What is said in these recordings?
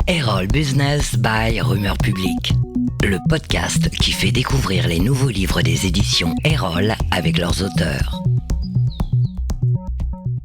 Erol Business by Rumeur Publique, le podcast qui fait découvrir les nouveaux livres des éditions Erol avec leurs auteurs.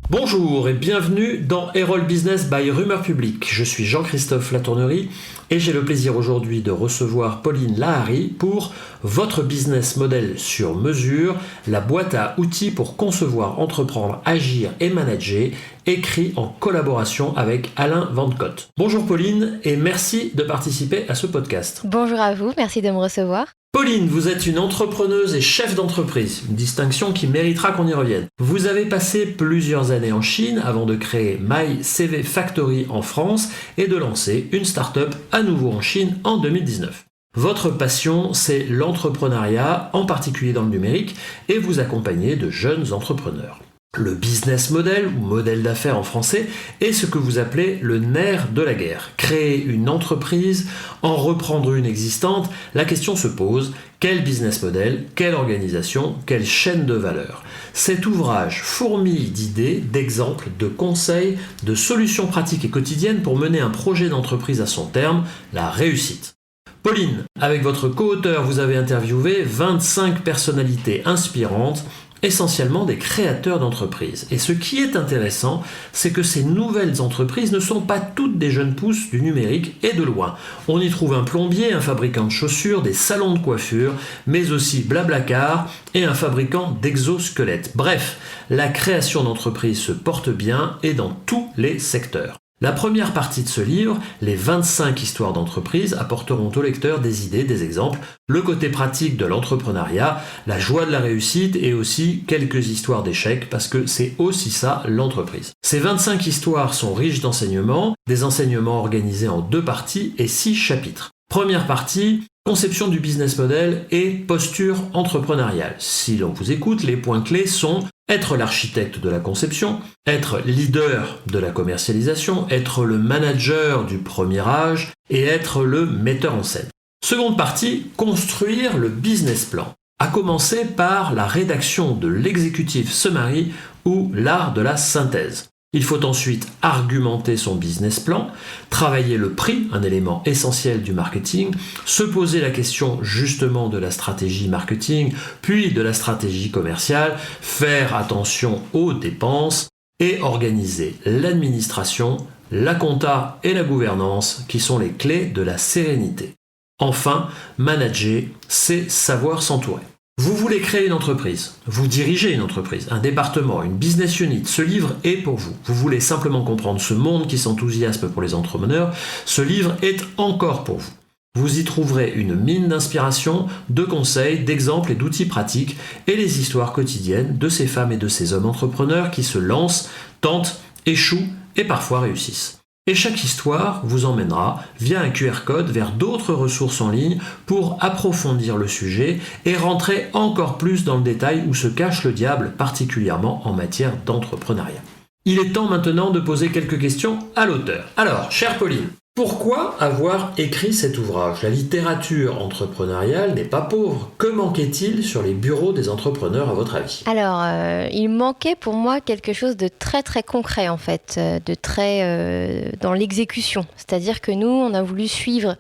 Bonjour et bienvenue dans Erol Business by Rumeur Publique. Je suis Jean-Christophe Latournerie et j'ai le plaisir aujourd'hui de recevoir Pauline Lahari pour Votre business model sur mesure, la boîte à outils pour concevoir, entreprendre, agir et manager, écrit en collaboration avec Alain Vandecotte. Bonjour Pauline et merci de participer à ce podcast. Bonjour à vous, merci de me recevoir. Pauline, vous êtes une entrepreneuse et chef d'entreprise, une distinction qui méritera qu'on y revienne. Vous avez passé plusieurs années en Chine avant de créer My CV Factory en France et de lancer une start-up à nouveau en Chine en 2019. Votre passion, c'est l'entrepreneuriat, en particulier dans le numérique, et vous accompagnez de jeunes entrepreneurs. Le business model, ou modèle d'affaires en français, est ce que vous appelez le nerf de la guerre. Créer une entreprise, en reprendre une existante, la question se pose, quel business model, quelle organisation, quelle chaîne de valeur? Cet ouvrage fourmille d'idées, d'exemples, de conseils, de solutions pratiques et quotidiennes pour mener un projet d'entreprise à son terme, la réussite. Pauline, avec votre co-auteur, vous avez interviewé 25 personnalités inspirantes, essentiellement des créateurs d'entreprises. Et ce qui est intéressant, c'est que ces nouvelles entreprises ne sont pas toutes des jeunes pousses du numérique et de loin. On y trouve un plombier, un fabricant de chaussures, des salons de coiffure, mais aussi Blablacar et un fabricant d'exosquelettes. Bref, la création d'entreprises se porte bien et dans tous les secteurs. La première partie de ce livre, les 25 histoires d'entreprise, apporteront au lecteur des idées, des exemples, le côté pratique de l'entrepreneuriat, la joie de la réussite et aussi quelques histoires d'échecs parce que c'est aussi ça l'entreprise. Ces 25 histoires sont riches d'enseignements, des enseignements organisés en 2 parties et 6 chapitres. Première partie, conception du business model et posture entrepreneuriale. Si l'on vous écoute, les points clés sont être l'architecte de la conception, être leader de la commercialisation, être le manager du premier âge et être le metteur en scène. Seconde partie, construire le business plan. À commencer par la rédaction de l'executive summary ou l'art de la synthèse. Il faut ensuite argumenter son business plan, travailler le prix, un élément essentiel du marketing, se poser la question justement de la stratégie marketing, puis de la stratégie commerciale, faire attention aux dépenses et organiser l'administration, la compta et la gouvernance qui sont les clés de la sérénité. Enfin, manager, c'est savoir s'entourer. Vous voulez créer une entreprise, vous dirigez une entreprise, un département, une business unit, ce livre est pour vous. Vous voulez simplement comprendre ce monde qui s'enthousiasme pour les entrepreneurs, ce livre est encore pour vous. Vous y trouverez une mine d'inspiration, de conseils, d'exemples et d'outils pratiques et les histoires quotidiennes de ces femmes et de ces hommes entrepreneurs qui se lancent, tentent, échouent et parfois réussissent. Et chaque histoire vous emmènera via un QR code vers d'autres ressources en ligne pour approfondir le sujet et rentrer encore plus dans le détail où se cache le diable, particulièrement en matière d'entrepreneuriat. Il est temps maintenant de poser quelques questions à l'auteur. Alors, chère Pauline, pourquoi avoir écrit cet ouvrage? La littérature entrepreneuriale n'est pas pauvre. Que manquait-il sur les bureaux des entrepreneurs à votre avis? Alors, il manquait pour moi quelque chose de très très concret en fait, de très dans l'exécution. C'est-à-dire que nous, on a voulu suivre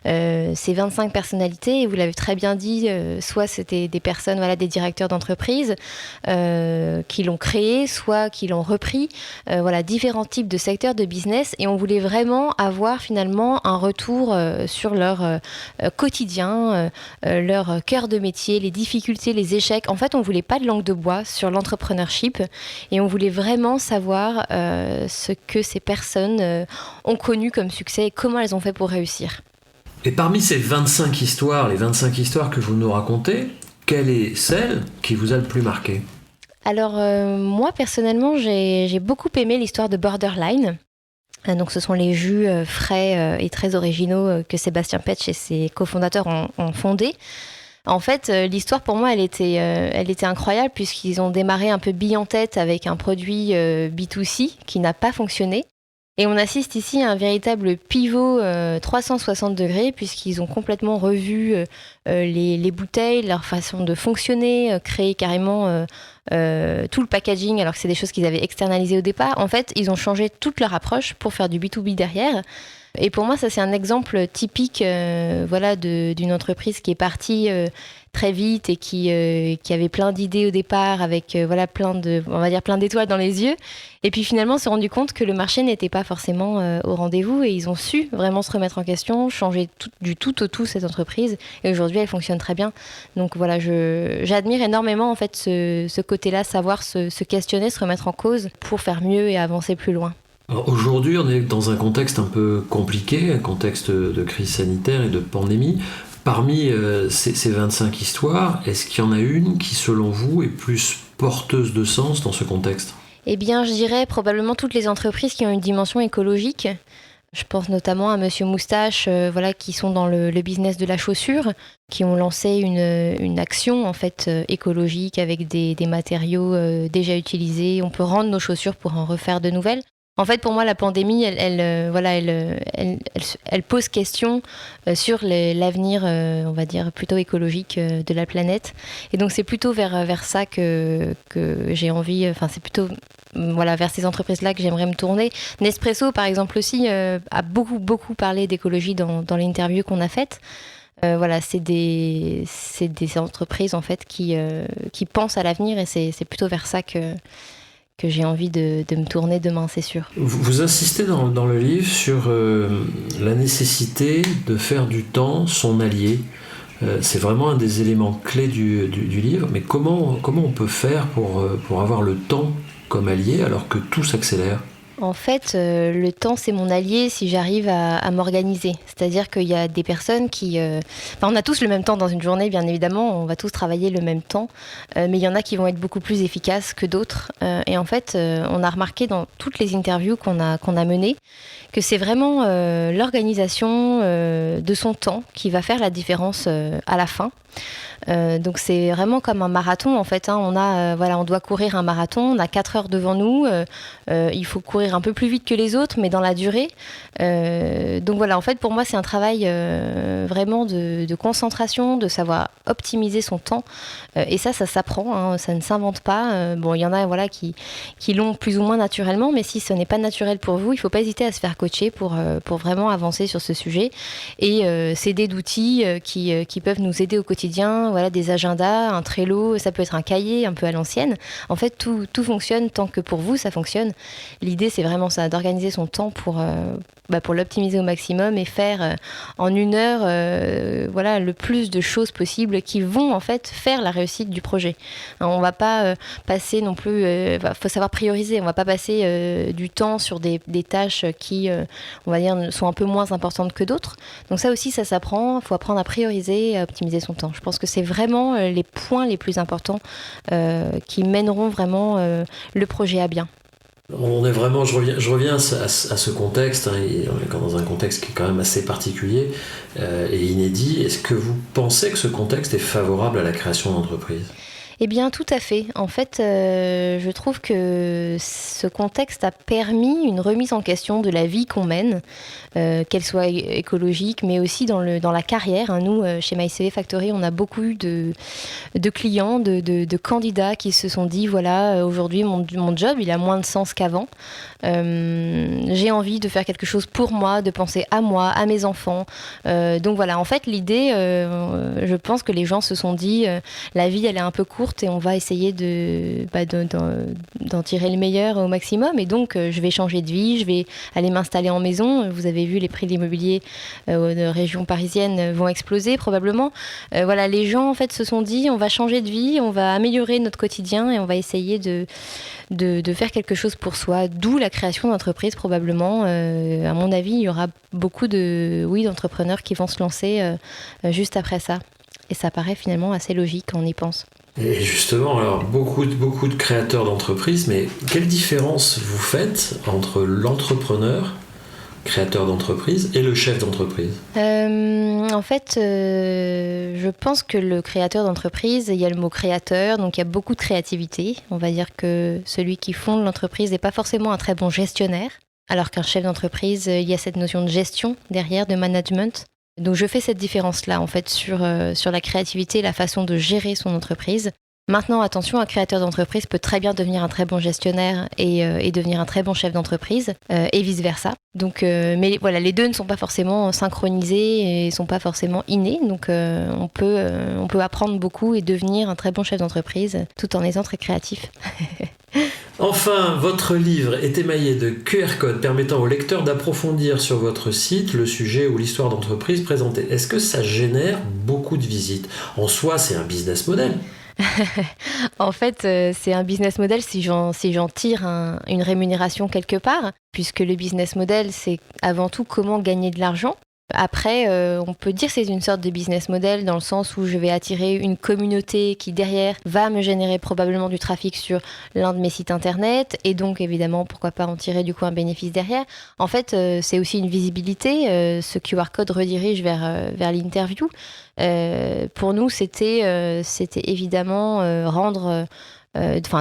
ces 25 personnalités et vous l'avez très bien dit, soit c'était des personnes, voilà, des directeurs d'entreprise qui l'ont créé, soit qui l'ont repris, voilà, différents types de secteurs de business et on voulait vraiment avoir finalement un retour sur leur quotidien, leur cœur de métier, les difficultés, les échecs. En fait, on voulait pas de langue de bois sur l'entrepreneurship et on voulait vraiment savoir ce que ces personnes ont connu comme succès et comment elles ont fait pour réussir. Et parmi ces 25 histoires, les 25 histoires que vous nous racontez, quelle est celle qui vous a le plus marqué? Alors, moi, personnellement, j'ai beaucoup aimé l'histoire de Borderline. Donc, ce sont les jus frais et très originaux que Sébastien Petsch et ses cofondateurs ont fondés. En fait, l'histoire pour moi, elle était incroyable puisqu'ils ont démarré un peu bille en tête avec un produit B2C qui n'a pas fonctionné. Et on assiste ici à un véritable pivot 360 degrés puisqu'ils ont complètement revu les bouteilles, leur façon de fonctionner, créé carrément tout le packaging alors que c'est des choses qu'ils avaient externalisées au départ. En fait, ils ont changé toute leur approche pour faire du B2B derrière. Et pour moi, ça c'est un exemple typique d'une entreprise qui est partie très vite et qui avait plein d'idées au départ avec plein d'étoiles dans les yeux. Et puis finalement, se rendu compte que le marché n'était pas forcément au rendez-vous et ils ont su vraiment se remettre en question, changer du tout au tout cette entreprise. Et aujourd'hui, elle fonctionne très bien. Donc voilà, j'admire énormément en fait ce côté-là, savoir se questionner, se remettre en cause pour faire mieux et avancer plus loin. Alors aujourd'hui, on est dans un contexte un peu compliqué, un contexte de crise sanitaire et de pandémie. Parmi ces 25 histoires, est-ce qu'il y en a une qui, selon vous, est plus porteuse de sens dans ce contexte ? Eh bien, je dirais probablement toutes les entreprises qui ont une dimension écologique. Je pense notamment à Monsieur Moustache, qui sont dans le business de la chaussure, qui ont lancé une action en fait écologique avec des matériaux déjà utilisés. On peut rendre nos chaussures pour en refaire de nouvelles. En fait, pour moi, la pandémie, elle pose question sur l'avenir, on va dire, plutôt écologique de la planète. Et donc, c'est plutôt vers ça que j'ai envie, c'est plutôt vers ces entreprises-là que j'aimerais me tourner. Nespresso, par exemple, aussi, a beaucoup parlé d'écologie dans l'interview qu'on a faite. C'est des entreprises, en fait, qui pensent à l'avenir et c'est plutôt vers ça que j'ai envie de me tourner demain, c'est sûr. Vous insistez dans le livre sur la nécessité de faire du temps son allié. C'est vraiment un des éléments clés du livre, mais comment on peut faire pour avoir le temps comme allié alors que tout s'accélère ? En fait, le temps, c'est mon allié si j'arrive à m'organiser. C'est-à-dire qu'il y a des personnes qui... on a tous le même temps dans une journée, bien évidemment. On va tous travailler le même temps. Mais il y en a qui vont être beaucoup plus efficaces que d'autres. Et en fait, on a remarqué dans toutes les interviews qu'on a menées que c'est vraiment l'organisation de son temps qui va faire la différence à la fin. Donc c'est vraiment comme un marathon en fait, hein. On doit courir un marathon, on a 4 heures devant nous, il faut courir un peu plus vite que les autres mais dans la durée. Donc voilà, en fait pour moi c'est un travail vraiment de concentration, de savoir optimiser son temps et ça s'apprend, hein, ça ne s'invente pas. Il y en a qui l'ont plus ou moins naturellement, mais si ce n'est pas naturel pour vous, il ne faut pas hésiter à se faire coacher pour vraiment avancer sur ce sujet et s'aider d'outils qui peuvent nous aider au quotidien. Des agendas, un Trello, ça peut être un cahier un peu à l'ancienne. En fait, tout fonctionne tant que pour vous, ça fonctionne. L'idée, c'est vraiment ça, d'organiser son temps pour l'optimiser au maximum et faire en 1 heure le plus de choses possibles qui vont en fait faire la réussite du projet. On va pas passer non plus... faut savoir prioriser. On va pas passer du temps sur des tâches qui, on va dire, sont un peu moins importantes que d'autres. Donc ça aussi, ça s'apprend. Il faut apprendre à prioriser et à optimiser son temps. Je pense que c'est vraiment les points les plus importants qui mèneront vraiment le projet à bien. On est vraiment, je reviens à ce contexte, hein, on est dans un contexte qui est quand même assez particulier et inédit. Est-ce que vous pensez que ce contexte est favorable à la création d'entreprises ? Eh bien, tout à fait. En fait, je trouve que ce contexte a permis une remise en question de la vie qu'on mène, qu'elle soit écologique, mais aussi dans la carrière. Hein. Nous, chez MyCV Factory, on a beaucoup eu de clients, de candidats qui se sont dit, aujourd'hui, mon job, il a moins de sens qu'avant. J'ai envie de faire quelque chose pour moi, de penser à moi, à mes enfants. Donc voilà, en fait, l'idée, je pense que les gens se sont dit, la vie, elle est un peu courte et on va essayer d'en tirer le meilleur au maximum. Et donc, je vais changer de vie, je vais aller m'installer en maison. Vous avez vu, les prix de l'immobilier de région parisienne vont exploser probablement. Les gens, en fait, se sont dit, on va changer de vie, on va améliorer notre quotidien et on va essayer de faire quelque chose pour soi, d'où la création d'entreprises probablement. À mon avis, il y aura beaucoup d'entrepreneurs qui vont se lancer juste après ça. Et ça paraît finalement assez logique quand on y pense. Et justement, alors beaucoup de créateurs d'entreprises, mais quelle différence vous faites entre l'entrepreneur, créateur d'entreprise, et le chef d'entreprise ? En fait, je pense que le créateur d'entreprise, il y a le mot créateur, donc il y a beaucoup de créativité. On va dire que celui qui fonde l'entreprise n'est pas forcément un très bon gestionnaire, alors qu'un chef d'entreprise, il y a cette notion de gestion derrière, de management. Donc je fais cette différence-là en fait sur la créativité et la façon de gérer son entreprise. Maintenant, attention, un créateur d'entreprise peut très bien devenir un très bon gestionnaire et devenir un très bon chef d'entreprise et vice-versa. Donc, mais voilà, les deux ne sont pas forcément synchronisés et ne sont pas forcément innés. Donc, on peut apprendre beaucoup et devenir un très bon chef d'entreprise tout en étant très créatif. Enfin, votre livre est émaillé de QR codes permettant aux lecteurs d'approfondir sur votre site le sujet ou l'histoire d'entreprise présentée. Est-ce que ça génère beaucoup de visites ? En soi, c'est un business model. En fait, c'est un business model si j'en tire une rémunération quelque part, puisque le business model, c'est avant tout comment gagner de l'argent. Après, on peut dire que c'est une sorte de business model dans le sens où je vais attirer une communauté qui derrière va me générer probablement du trafic sur l'un de mes sites internet et donc évidemment pourquoi pas en tirer du coup un bénéfice derrière. En fait, c'est aussi une visibilité. Ce QR code redirige vers l'interview. Pour nous, c'était évidemment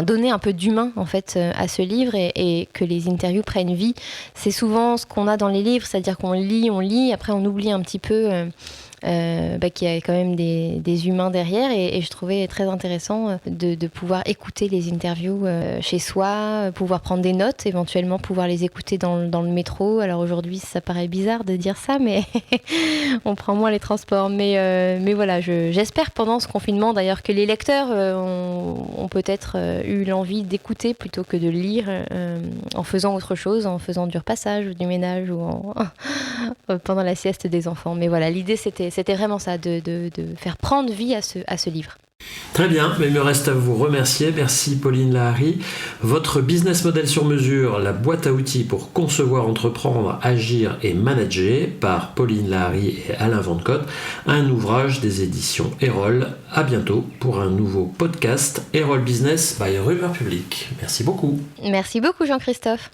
donner un peu d'humain en fait à ce livre et que les interviews prennent vie. C'est souvent ce qu'on a dans les livres, c'est-à-dire qu'on lit, après on oublie un petit peu qu'il y a quand même des humains derrière et je trouvais très intéressant de pouvoir écouter les interviews chez soi, pouvoir prendre des notes, éventuellement pouvoir les écouter dans le métro. Alors aujourd'hui ça paraît bizarre de dire ça, mais on prend moins les transports. Mais voilà, j'espère pendant ce confinement d'ailleurs que les lecteurs ont peut-être eu l'envie d'écouter plutôt que de lire en faisant autre chose, en faisant du repassage ou du ménage ou pendant la sieste des enfants. Mais voilà, l'idée c'était vraiment ça, de faire prendre vie à ce livre. Très bien, mais il me reste à vous remercier. Merci Pauline Lahari. Votre business model sur mesure, la boîte à outils pour concevoir, entreprendre, agir et manager par Pauline Lahari et Alain Vendecotte, un ouvrage des éditions Erol. À bientôt pour un nouveau podcast Erol Business by Rumeur Publique. Merci beaucoup. Merci beaucoup Jean-Christophe.